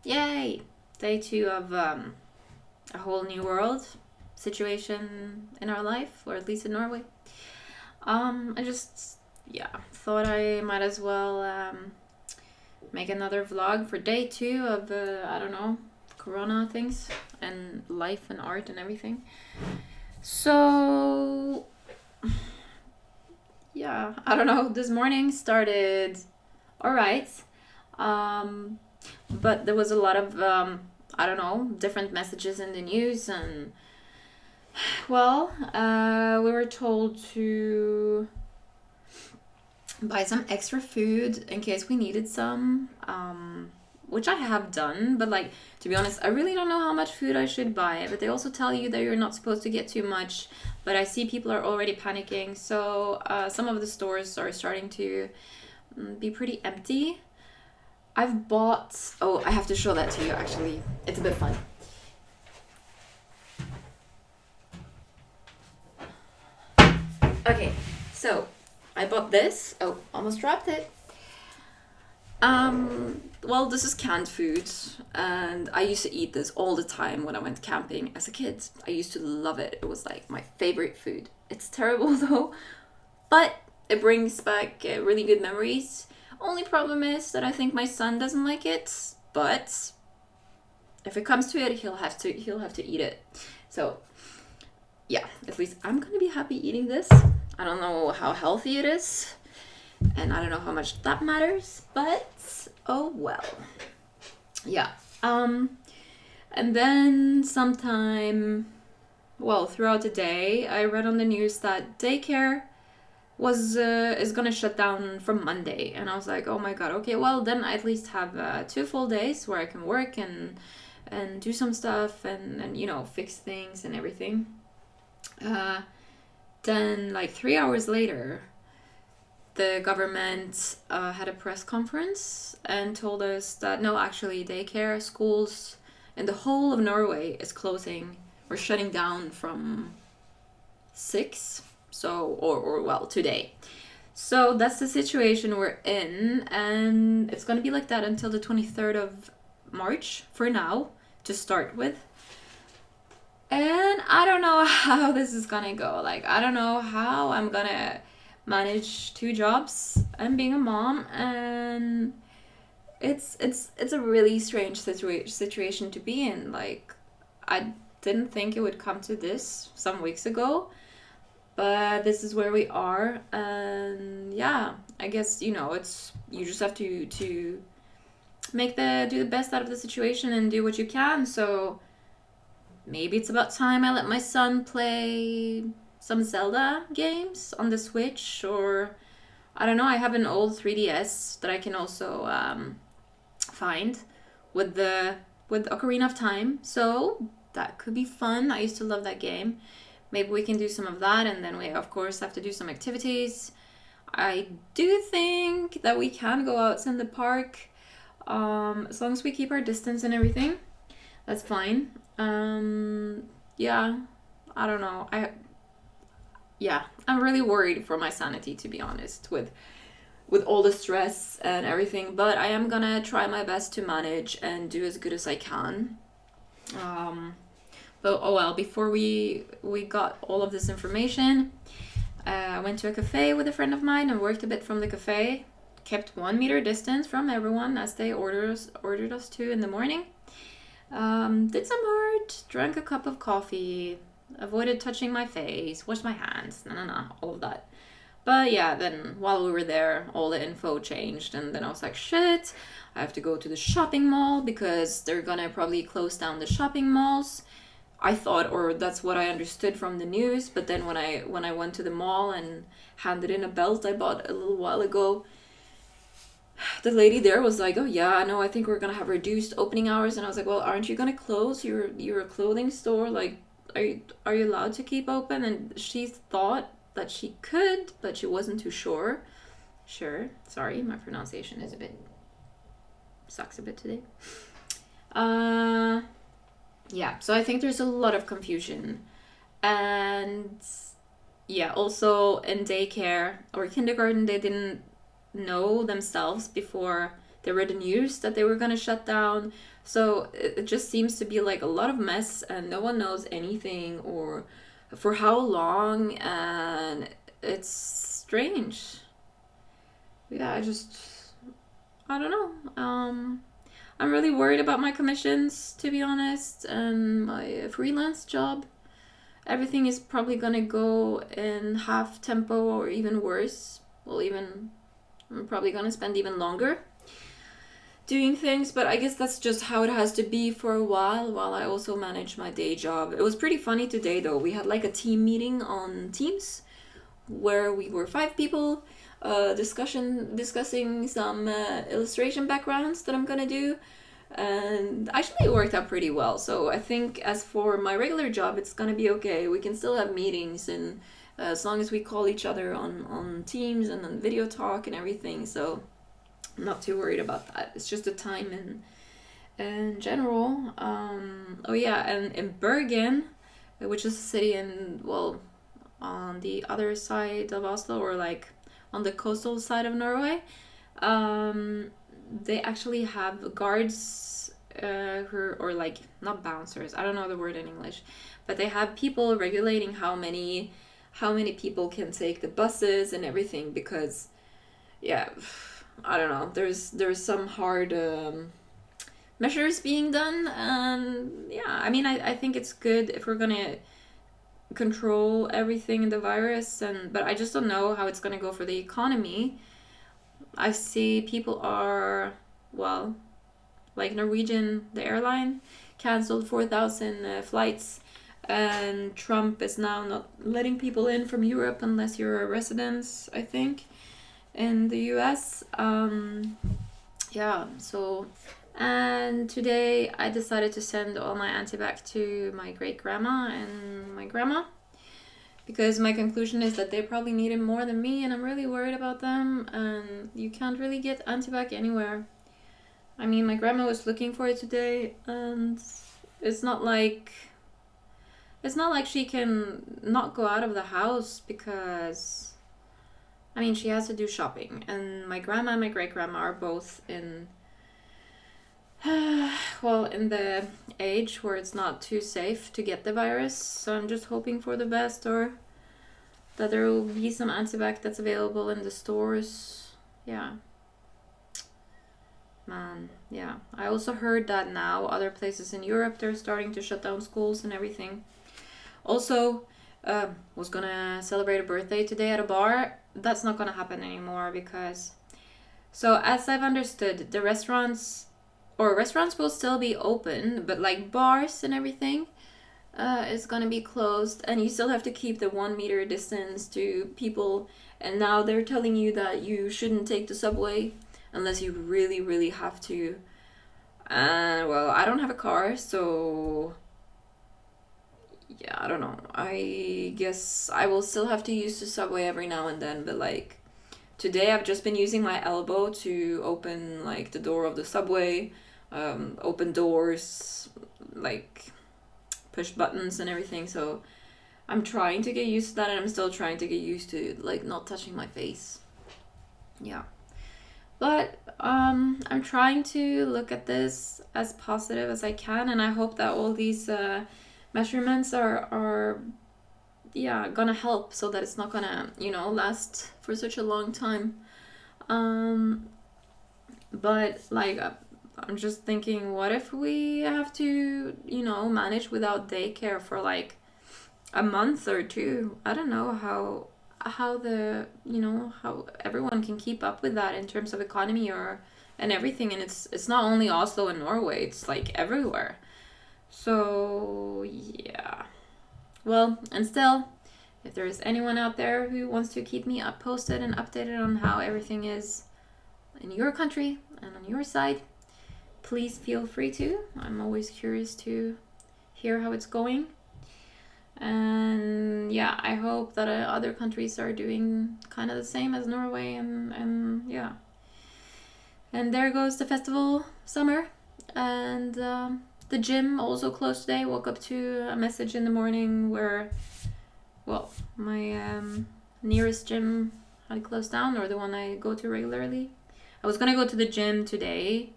Yay! Day two of a whole new world situation in our life, or at least in Norway. I just, yeah, thought I might as well make another vlog for day two of, I don't know, Corona things and life and art and everything. So, yeah, I don't know, this morning started alright. Um, but there was a lot of I don't know, different messages in the news, and well, we were told to buy some extra food in case we needed some, which I have done, but like, to be honest, I really don't know how much food I should buy. But they also tell you that you're not supposed to get too much, but I see people are already panicking, so some of the stores are starting to be pretty empty. I've bought. Oh, I have to show that to you actually. It's a bit fun. Okay, so I bought this. Oh, almost dropped it. Well, this is canned food, and I used to eat this all the time when I went camping as a kid. I used to love it. It was like my favorite food. It's terrible though, but it brings back really good memories. Only problem is that I think my son doesn't like it, but if it comes to it, he'll have to eat it. So yeah, at least I'm gonna be happy eating this. I don't know how healthy it is, and I don't know how much that matters, but oh well. Yeah. And then sometime, well, throughout the day, I read on the news that daycare was is gonna shut down from Monday, and I was like, oh my god, okay, well then I at least have 2 full days where I can work and do some stuff and fix things and everything. Uh, then like 3 hours later, the government had a press conference and told us that no, actually, daycare schools in the whole of Norway is closing or shutting down from 6, so or well, today. So that's the situation we're in, and it's gonna be like that until the 23rd of March for now, to start with. And I don't know how this is gonna go. Like, I don't know how I'm gonna manage 2 jobs and being a mom, and it's a really strange situation to be in. Like, I didn't think it would come to this some weeks ago, but this is where we are, and yeah, I guess it's you just have to do the best out of the situation and do what you can. So maybe it's about time I let my son play some Zelda games on the Switch, or I don't know. I have an old 3DS that I can also find with the with Ocarina of Time, so that could be fun. I used to love that game. Maybe we can do some of that, and then we of course have to do some activities. I do think that we can go out in the park, as long as we keep our distance and everything. That's fine. Yeah, I don't know. I'm really worried for my sanity, to be honest, with all the stress and everything. But I am gonna try my best to manage and do as good as I can. Um, but oh well. Before we got all of this information, I went to a cafe with a friend of mine and worked a bit from the cafe. Kept 1 meter distance from everyone as they ordered us to in the morning. Did some art, drank a cup of coffee, avoided touching my face, washed my hands, all of that. But yeah, then while we were there, all the info changed, and then I was like, shit, I have to go to the shopping mall because they're gonna probably close down the shopping malls. I thought, or that's what I understood from the news, but then when I went to the mall and handed in a belt I bought a little while ago, the lady there was like, "Oh yeah, no, I think we're gonna have reduced opening hours." And I was like, "Well, aren't you gonna close? You're a clothing store. Like, are you allowed to keep open?" And she thought that she could, but she wasn't too sure. Sure, sorry, my pronunciation is a bit sucks a bit today. Uh, yeah. So I think there's a lot of confusion, and yeah, also in daycare or kindergarten, they didn't know themselves before they read the news that they were gonna shut down. So it just seems to be like a lot of mess, and no one knows anything or for how long, and it's strange. Yeah, I don't know. I'm really worried about my commissions, to be honest, and my freelance job. Everything is probably gonna go in half tempo or even worse. Well, even I'm probably gonna spend even longer doing things, but I guess that's just how it has to be for a while I also manage my day job. It was pretty funny today though. We had like a team meeting on Teams where we were 5 people discussing some illustration backgrounds that I'm gonna do, and actually it worked out pretty well. So I think as for my regular job, it's gonna be okay. We can still have meetings, and as long as we call each other on Teams and on video talk and everything, so I'm not too worried about that. It's just the time in general. Oh yeah, and in Bergen, which is a city in, well, on the other side of Oslo, or like on the coastal side of Norway, they actually have guards or like, not bouncers, I don't know the word in English, but they have people regulating how many people can take the buses and everything, because yeah, I don't know, there's some hard measures being done, and yeah, I mean, I think it's good if we're gonna control everything in the virus, but I just don't know how it's gonna go for the economy. I see people are, well, like Norwegian, the airline, canceled 4,000 flights, and Trump is now not letting people in from Europe unless you're a resident, I think, in the US. Yeah, so, and today I decided to send all my antibac to my great grandma and my grandma, because my conclusion is that they probably need it more than me, and I'm really worried about them, and you can't really get antibac anywhere. I mean, my grandma was looking for it today, and it's not like she can not go out of the house, because I mean, she has to do shopping, and my grandma and my great grandma are both in well, in the age where it's not too safe to get the virus, so I'm just hoping for the best, or that there will be some antibac that's available in the stores. Yeah. Man, yeah. I also heard that now other places in Europe, they're starting to shut down schools and everything. Also, was gonna celebrate a birthday today at a bar. That's not gonna happen anymore, because, so as I've understood, the restaurants will still be open, but like bars and everything is gonna be closed, and you still have to keep the 1 meter distance to people. And now they're telling you that you shouldn't take the subway unless you really, really have to. And well, I don't have a car, so yeah, I don't know. I guess I will still have to use the subway every now and then, but like today I've just been using my elbow to open like the door of the subway, open doors, like push buttons and everything. So I'm trying to get used to that, and I'm still trying to get used to like not touching my face. Yeah. But I'm trying to look at this as positive as I can, and I hope that all these measurements are yeah, gonna help, so that it's not gonna, last for such a long time. But like I'm just thinking, what if we have to, manage without daycare for like a month or two? I don't know how the, how everyone can keep up with that in terms of economy and everything. And it's not only Oslo and Norway, it's like everywhere. So yeah. Well, and still, if there is anyone out there who wants to keep me posted and updated on how everything is in your country and on your side, please feel free to. I'm always curious to hear how it's going. And yeah, I hope that other countries are doing kind of the same as Norway, and yeah. And there goes the festival summer. And the gym also closed today. Woke up to a message in the morning where, well, my nearest gym had closed down, or the one I go to regularly I was gonna go to the gym today,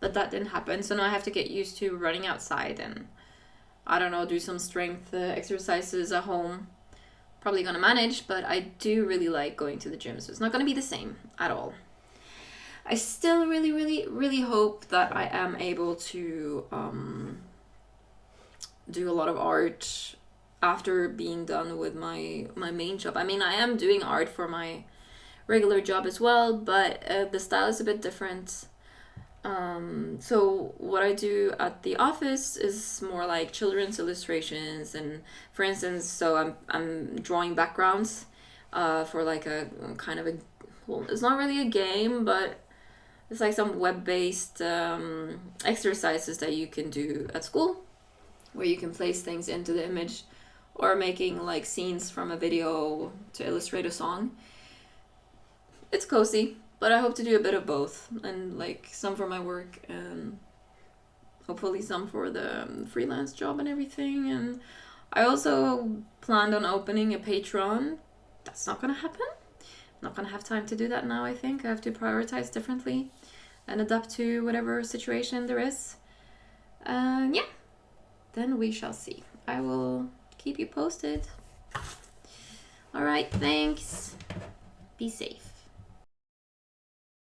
but that didn't happen. So now I have to get used to running outside and, I don't know, do some strength exercises at home. Probably gonna manage, but I do really like going to the gym, so it's not gonna be the same at all. I still really, really, really hope that I am able to do a lot of art after being done with my main job. I mean, I am doing art for my regular job as well, but the style is a bit different. So what I do at the office is more like children's illustrations, and for instance, so I'm drawing backgrounds for like a kind of a, well, it's not really a game, but it's like some web-based exercises that you can do at school, where you can place things into the image, or making like scenes from a video to illustrate a song. It's cozy, but I hope to do a bit of both, and like some for my work and hopefully some for the freelance job and everything. And I also planned on opening a Patreon. That's not gonna happen. I'm not gonna have time to do that now. I think I have to prioritize differently and adapt to whatever situation there is. Yeah, then we shall see. I will keep you posted. All right, thanks. Be safe.